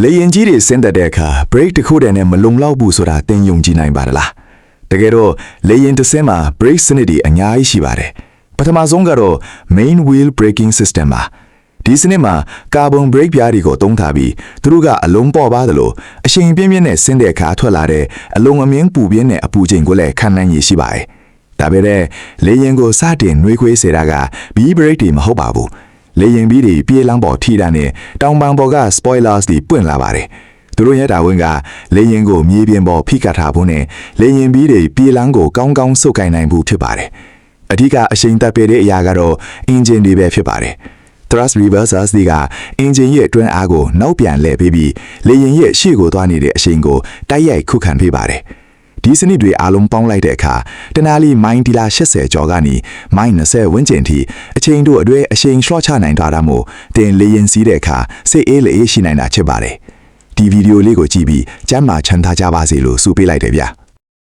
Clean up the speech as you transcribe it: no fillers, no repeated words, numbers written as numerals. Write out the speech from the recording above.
လေရင်ကြီးတွေဆင်းသက်တဲ့အခါ brake တစ်ခုတည်းနဲ့မလုံလောက်ဘူးဆိုတာသင်ယုံကြည်နိုင်ပါလားတကယ်တော့လေရင်တစ်စင်းမှာ brake စနစ်တွေအများကြီးရှိပါတယ်ပထမဆုံးကတော့ main wheel braking system ပါဒီစနစ်မှာကာဗွန် brake ပြားတွေကိုသုံးထားပြီးသူတို့ကအလုံးပေါ်ပါတယ်လို့အရှိန်ပြင်းပြင်းနဲ့ဆင်းတဲ့အခါထွက်လာတဲ့အလုံးအမြင့်ပူပြင်းတဲ့အပူချိန်ကိုလည်းခံနိုင်ရရှိပါတယ်ဒါပေမဲ့လေရင်ကိုစတင်နှွေးခွေးစေတာက B brake တွေမဟုတ်ပါဘူးလေရင်ပြီးတွေပြေးလမ်းပေါ်ထိတာနဲ့တောင်ပံပေါ်က spoilers တွေပွင့်လာပါတယ်သူတို့ရဲ့တာဝန်ကလေရင်ကိုမြေပြင်ပေါ်ဖိကတ်ထားဖို့နဲ့လေရင်ပြီးတွေပြေးလမ်းကိုကောင်းကောင်းစုပ်ကိုင်နိုင်ဖို့ဖြစ်ပါတယ်အဓိကအရှိန်တက်ပေတဲ့အရာကတော့ engine တွေပဲဖြစ်ပါတယ်thrust reversers တွေကအင်ဂျင်ရဲ့အတွင်းအားကိုနောက်ပြန်လှည့်ပေးပြီးလေရင်ရဲ့ရှေ့ကိုသွားနေတဲ့အရှိန်ကိုတိုက်ရိုက်ခုခံပေးပါတယ်ဒီစနစ်တွေအားလုံးပေါင်းလိုက်တဲ့အခါတနာလီမိုင်ဒီလာ80ကျော်ကနေမိုင်20ဝန်းကျင်ထိအချိန်တို့အတွဲအရှိန်ရှော့ချနိုင်တာမို့တင်လေရင်စီးတဲ့အခါစိတ်အေးလေအေးရှိနိုင်တာဖြစ်ပါတယ်ဒီဗီဒီယိုလေးကိုကြည့်ပြီးကျမ်းမာချမ်းသာကြပါစေလို့ဆုပေးလိုက်တယ်ဗျ